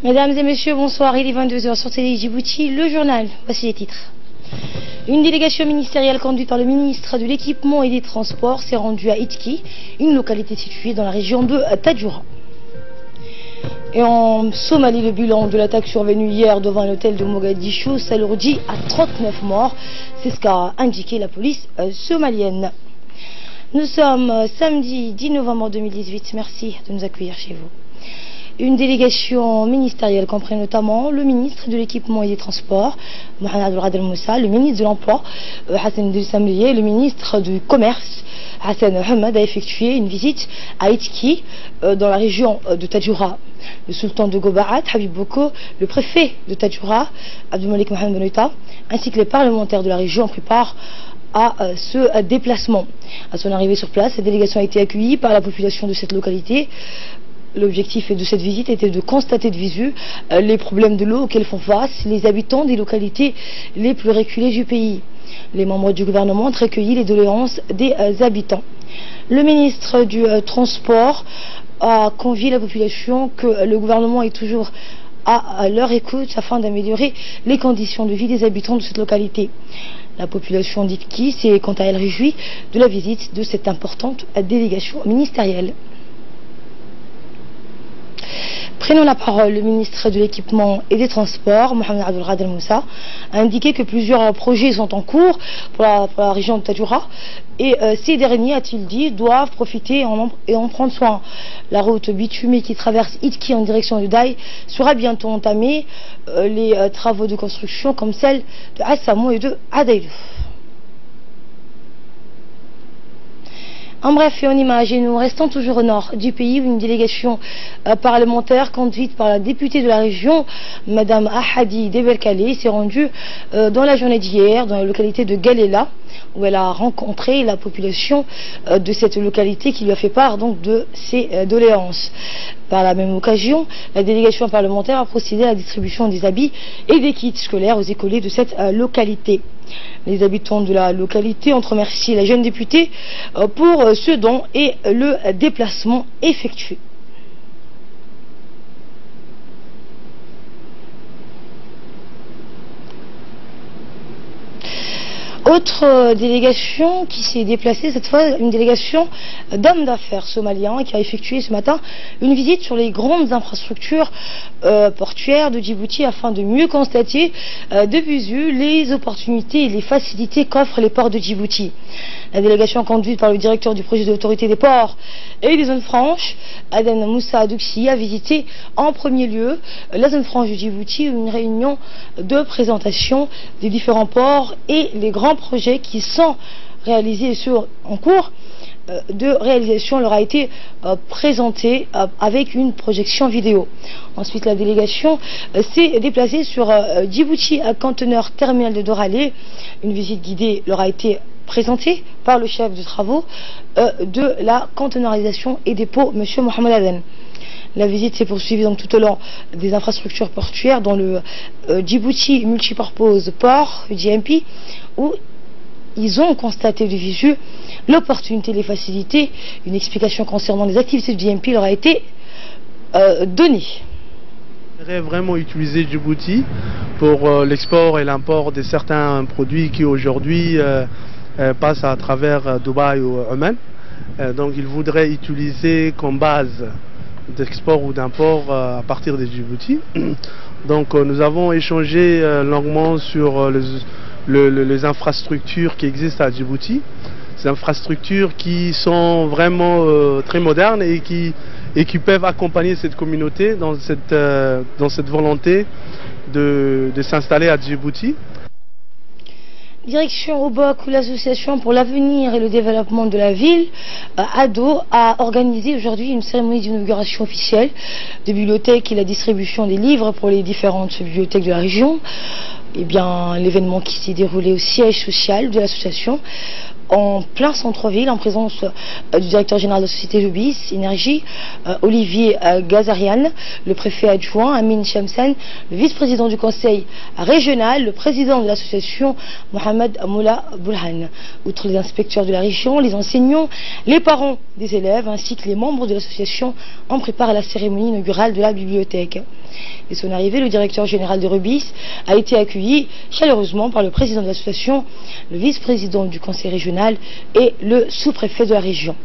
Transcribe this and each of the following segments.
Mesdames et messieurs, bonsoir. Il est 22h sur Télé Djibouti, le journal. Voici les titres. Une délégation ministérielle conduite par le ministre de l'Équipement et des Transports s'est rendue à Itki, une localité située dans la région de Tadjoura. Et en Somalie, le bilan de l'attaque survenue hier devant un hôtel de Mogadiscio s'alourdit à 39 morts. C'est ce qu'a indiqué la police somalienne. Nous sommes samedi 10 novembre 2018. Merci de nous accueillir chez vous. Une délégation ministérielle comprend notamment le ministre de l'Équipement et des Transports, Mohamed Abdel Moussa, le ministre de l'Emploi, Hassan Del Samlier, le ministre du Commerce, Hassan Ahmed, a effectué une visite à Itki, dans la région de Tadjoura. Le sultan de Gobarat, Habib Boko, le préfet de Tadjoura, Abdelmalik Mohamed Benouta, ainsi que les parlementaires de la région ont pris part à ce déplacement. À son arrivée sur place, cette délégation a été accueillie par la population de cette localité. L'objectif de cette visite était de constater de visu les problèmes de l'eau auxquels font face les habitants des localités les plus reculées du pays. Les membres du gouvernement ont recueilli les doléances des habitants. Le ministre du Transport a convié la population que le gouvernement est toujours à leur écoute afin d'améliorer les conditions de vie des habitants de cette localité. La population d'Itki s'est quant à elle réjouie de la visite de cette importante délégation ministérielle. Prenons la parole, le ministre de l'Équipement et des Transports, Mohamed Abdel Moussa, a indiqué que plusieurs projets sont en cours pour la région de Tadjoura et ces derniers, a-t-il dit, doivent profiter et en prendre soin. La route bitumée qui traverse Itki en direction de Daï sera bientôt entamée, les travaux de construction comme celle de Assamou et de Adaïlou. En bref et en image, et nous restons toujours au nord du pays où une délégation parlementaire conduite par la députée de la région, Madame Ahadi Debelkale, s'est rendue dans la journée d'hier dans la localité de Galela, où elle a rencontré la population de cette localité qui lui a fait part donc de ses doléances. Par la même occasion, la délégation parlementaire a procédé à la distribution des habits et des kits scolaires aux écoliers de cette localité. Les habitants de la localité ont remercié la jeune députée pour ce don et le déplacement effectué. Autre délégation qui s'est déplacée, cette fois une délégation d'hommes d'affaires somaliens qui a effectué ce matin une visite sur les grandes infrastructures portuaires de Djibouti afin de mieux constater de visu les opportunités et les facilités qu'offrent les ports de Djibouti. La délégation conduite par le directeur du projet de l'autorité des ports et des zones franches, Aden Moussa Adouksi, a visité en premier lieu la zone franche de Djibouti où une réunion de présentation des différents ports et les grands projets qui sont réalisés en cours de réalisation leur a été présenté avec une projection vidéo. Ensuite, la délégation s'est déplacée sur Djibouti à conteneur terminal de Doralé. Une visite guidée leur a été présentée par le chef de travaux de la conteneurisation et dépôt, M. Mohamed Aden. La visite s'est poursuivie donc tout au long des infrastructures portuaires dans le Djibouti Multipurpose Port, JMP, où ils ont constaté de visu l'opportunité, les facilités. Une explication concernant les activités du JMP leur a été donnée. On aimerait vraiment utiliser Djibouti pour l'export et l'import de certains produits qui aujourd'hui passent à travers Dubaï ou Oman. Donc ils voudraient utiliser comme base d'export ou d'import à partir de Djibouti. Donc nous avons échangé longuement sur les infrastructures qui existent à Djibouti. Ces infrastructures qui sont vraiment très modernes et qui peuvent accompagner cette communauté dans cette volonté de s'installer à Djibouti. Direction Obok, où l'association pour l'avenir et le développement de la ville, ADO, a organisé aujourd'hui une cérémonie d'inauguration officielle des bibliothèques et la distribution des livres pour les différentes bibliothèques de la région. Eh bien, l'événement qui s'est déroulé au siège social de l'association, en plein centre-ville, en présence du directeur général de la société Rubis Énergie, Olivier Gazarian, le préfet adjoint, Amin Shamsan, le vice-président du conseil régional, le président de l'association, Mohamed Moula Boulhan. Outre les inspecteurs de la région, les enseignants, les parents des élèves, ainsi que les membres de l'association, en préparent la cérémonie inaugurale de la bibliothèque. Dès son arrivée, le directeur général de Rubis a été accueilli chaleureusement par le président de l'association, le vice-président du conseil régional et le sous-préfet de la région.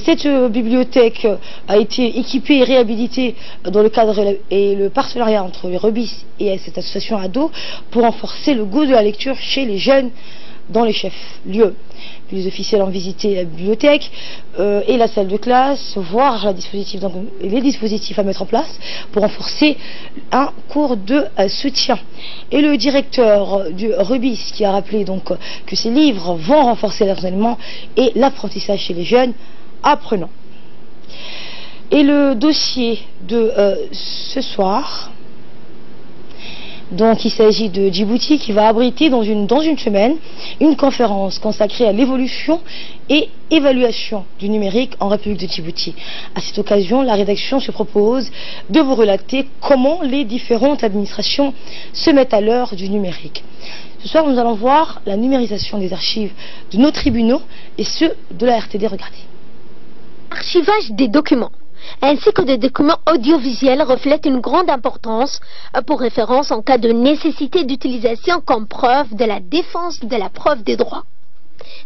Cette bibliothèque a été équipée et réhabilitée dans le cadre et le partenariat entre les Rubis et cette association ado pour renforcer le goût de la lecture chez les jeunes dans les chefs-lieux. Les officiels ont visité la bibliothèque et la salle de classe, voir les dispositifs à mettre en place pour renforcer un cours de soutien. Et le directeur du Rubis qui a rappelé donc que ces livres vont renforcer l'enseignement et l'apprentissage chez les jeunes apprenants. Et le dossier de ce soir, donc il s'agit de Djibouti qui va abriter dans une semaine une conférence consacrée à l'évolution et évaluation du numérique en République de Djibouti. À cette occasion, la rédaction se propose de vous relater comment les différentes administrations se mettent à l'heure du numérique. Ce soir, nous allons voir la numérisation des archives de nos tribunaux et ceux de la RTD. Regardez. Archivage des documents ainsi que des documents audiovisuels reflètent une grande importance pour référence en cas de nécessité d'utilisation comme preuve de la défense de la preuve des droits.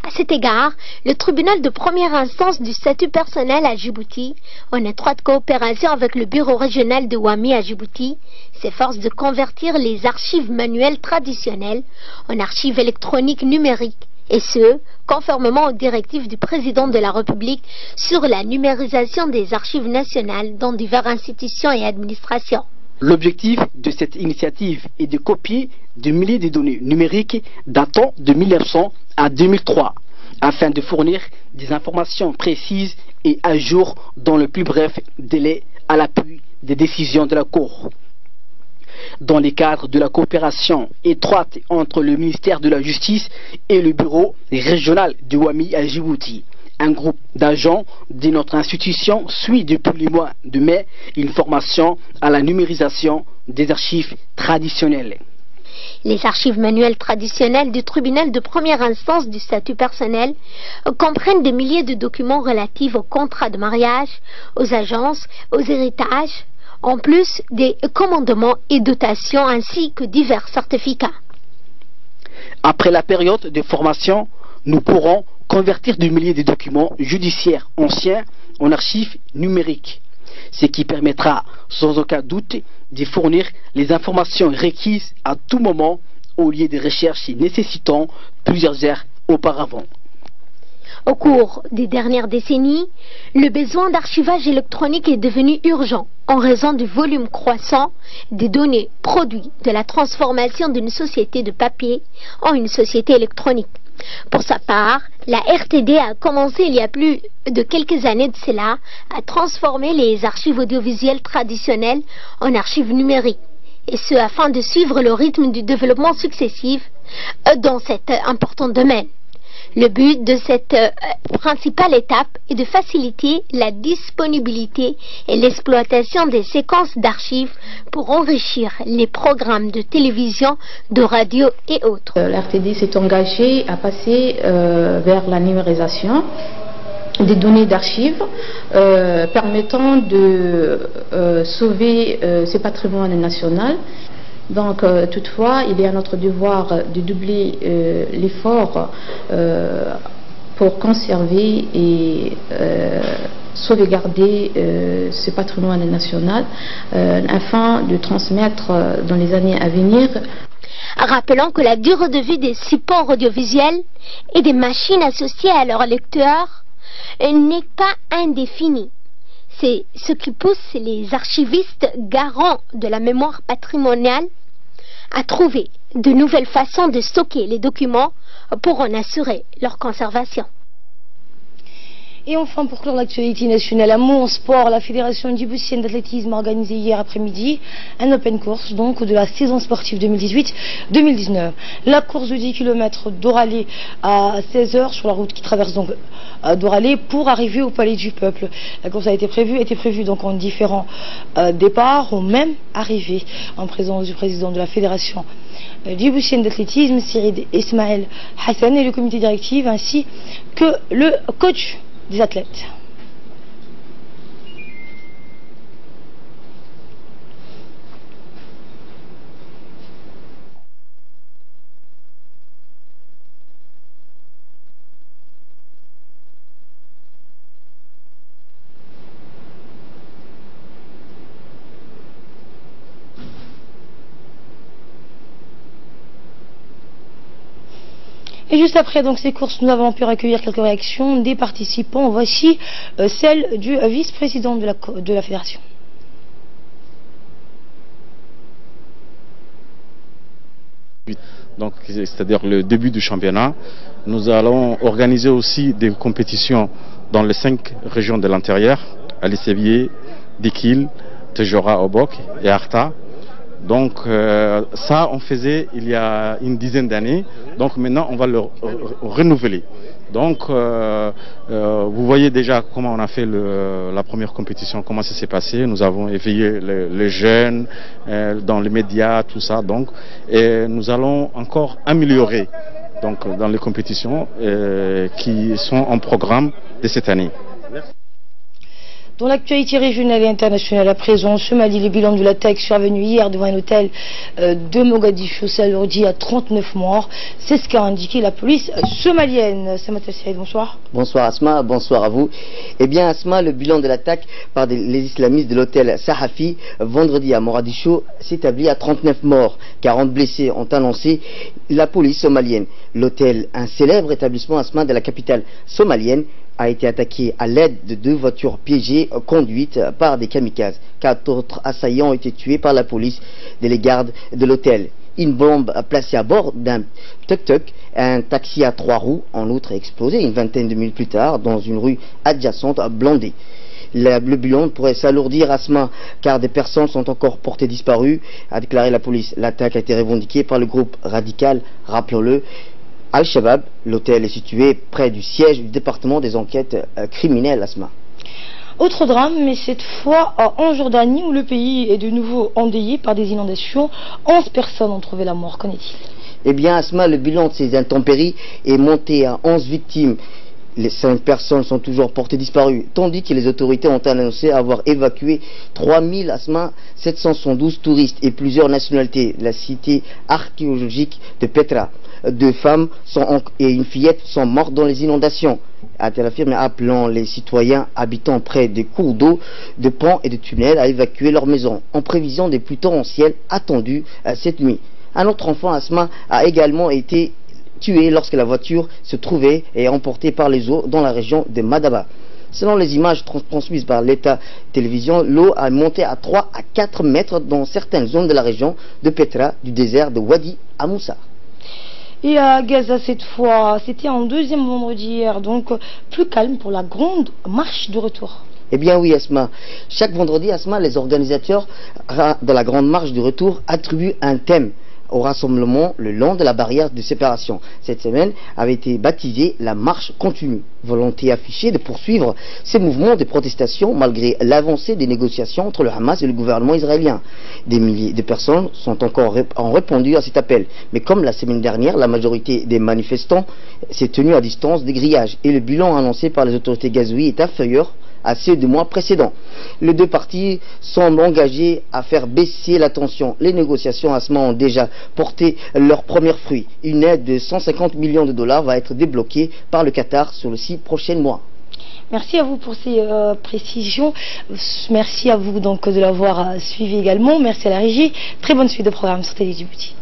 À cet égard, le tribunal de première instance du statut personnel à Djibouti, en étroite coopération avec le bureau régional de Wami à Djibouti, s'efforce de convertir les archives manuelles traditionnelles en archives électroniques numériques, et ce, conformément aux directives du président de la République sur la numérisation des archives nationales dans diverses institutions et administrations. L'objectif de cette initiative est de copier des milliers de données numériques datant de 1900 à 2003, afin de fournir des informations précises et à jour dans le plus bref délai à l'appui des décisions de la Cour. Dans le cadre de la coopération étroite entre le ministère de la Justice et le bureau régional de Wami à Djibouti, un groupe d'agents de notre institution suit depuis le mois de mai une formation à la numérisation des archives traditionnelles. Les archives manuelles traditionnelles du tribunal de première instance du statut personnel comprennent des milliers de documents relatifs aux contrats de mariage, aux agences, aux héritages, en plus des commandements et dotations ainsi que divers certificats. Après la période de formation, nous pourrons convertir des milliers de documents judiciaires anciens en archives numériques, ce qui permettra sans aucun doute de fournir les informations requises à tout moment au lieu de recherches nécessitant plusieurs heures auparavant. Au cours des dernières décennies, le besoin d'archivage électronique est devenu urgent en raison du volume croissant des données produits de la transformation d'une société de papier en une société électronique. Pour sa part, la RTD a commencé il y a plus de quelques années de cela à transformer les archives audiovisuelles traditionnelles en archives numériques, et ce afin de suivre le rythme du développement successif dans cet important domaine. Le but de cette principale étape est de faciliter la disponibilité et l'exploitation des séquences d'archives pour enrichir les programmes de télévision, de radio et autres. L'RTD s'est engagé à passer vers la numérisation des données d'archives permettant de sauver ce patrimoine national. Donc, toutefois, il est à notre devoir de doubler l'effort pour conserver et sauvegarder ce patrimoine national afin de transmettre dans les années à venir. Rappelons que la durée de vie des supports audiovisuels et des machines associées à leurs lecteurs n'est pas indéfinie. C'est ce qui pousse les archivistes garants de la mémoire patrimoniale à trouver de nouvelles façons de stocker les documents pour en assurer leur conservation. Et enfin, pour clore l'actualité nationale, un mot en sport, la Fédération djiboutienne d'athlétisme a organisé hier après-midi un open course donc de la saison sportive 2018-2019. La course de 10 km d'Oralé à 16 h sur la route qui traverse donc d'Oralé pour arriver au Palais du Peuple. La course était prévue donc en différents départs ou même arrivées, en présence du président de la Fédération djiboutienne d'athlétisme, Sirid Ismaël Hassan, et le comité directif ainsi que le coach des athlètes. Et juste après donc ces courses, nous avons pu recueillir quelques réactions des participants. Voici celle du vice-président de la fédération. Donc, c'est-à-dire le début du championnat. Nous allons organiser aussi des compétitions dans les 5 régions de l'intérieur, Ali Sévier, Dikil, Tejora, Obok et Arta. Donc ça on faisait il y a une dizaine d'années, donc maintenant on va le renouveler. Donc vous voyez déjà comment on a fait la première compétition, comment ça s'est passé. Nous avons éveillé les jeunes dans les médias, tout ça. Donc, et nous allons encore améliorer donc, dans les compétitions qui sont en programme de cette année. Merci. Dans l'actualité régionale et internationale à présent, en Somalie, le bilan de l'attaque survenue hier devant un hôtel de Mogadiscio s'alourdit à 39 morts. C'est ce qu'a indiqué la police somalienne. Samata Saïd, bonsoir. Bonsoir Asma, bonsoir à vous. Eh bien Asma, le bilan de l'attaque par les islamistes de l'hôtel Sahafi vendredi à Mogadiscio s'établit à 39 morts. 40 blessés ont annoncé la police somalienne. L'hôtel, un célèbre établissement Asma de la capitale somalienne, a été attaqué à l'aide de 2 voitures piégées conduites par des kamikazes. 4 autres assaillants ont été tués par la police et les gardes de l'hôtel. Une bombe placée à bord d'un tuk-tuk, un taxi à 3 roues, en outre, a explosé une vingtaine de minutes plus tard dans une rue adjacente à Blandé. Le bilan pourrait s'alourdir, Asma, car des personnes sont encore portées disparues, a déclaré la police. L'attaque a été revendiquée par le groupe radical, rappelons-le, Al-Shabaab. L'hôtel est situé près du siège du département des enquêtes criminelles, Asma. Autre drame, mais cette fois en Jordanie, où le pays est de nouveau endeuillé par des inondations. 11 personnes ont trouvé la mort. Qu'en est-il? Eh bien, Asma, le bilan de ces intempéries est monté à 11 victimes. Les 5 personnes sont toujours portées disparues, tandis que les autorités ont annoncé avoir évacué 3772 touristes et plusieurs nationalités. La cité archéologique de Petra. 2 femmes et une fillette sont mortes dans les inondations, a-t-elle affirmé, appelant les citoyens habitant près des cours d'eau, de ponts et de tunnels à évacuer leurs maisons, en prévision des pluies torrentielles attendues cette nuit. Un autre enfant, Asma, a également été tué lorsque la voiture se trouvait et emportée par les eaux dans la région de Madaba. Selon les images transmises par l'État télévision, l'eau a monté à 3 à 4 mètres dans certaines zones de la région de Petra, du désert de Wadi Amoussa. Et à Gaza cette fois, c'était en 2e vendredi hier, donc plus calme pour la grande marche de retour. Eh bien oui Asma, chaque vendredi Asma, les organisateurs de la grande marche de retour attribuent un thème au rassemblement le long de la barrière de séparation. Cette semaine avait été baptisée la marche continue, volonté affichée de poursuivre ces mouvements de protestation malgré l'avancée des négociations entre le Hamas et le gouvernement israélien. Des milliers de personnes ont répondu à cet appel, mais comme la semaine dernière, la majorité des manifestants s'est tenue à distance des grillages et le bilan annoncé par les autorités gazouilles est inférieur à ceux du mois précédent. Les 2 parties semblent engagées à faire baisser la tension. Les négociations Asma ont déjà porté leurs premiers fruits. Une aide de 150 millions de dollars va être débloquée par le Qatar sur les 6 prochains mois. Merci à vous pour ces précisions. Merci à vous donc de l'avoir suivi également. Merci à la régie. Très bonne suite de programme sur Télé Djibouti.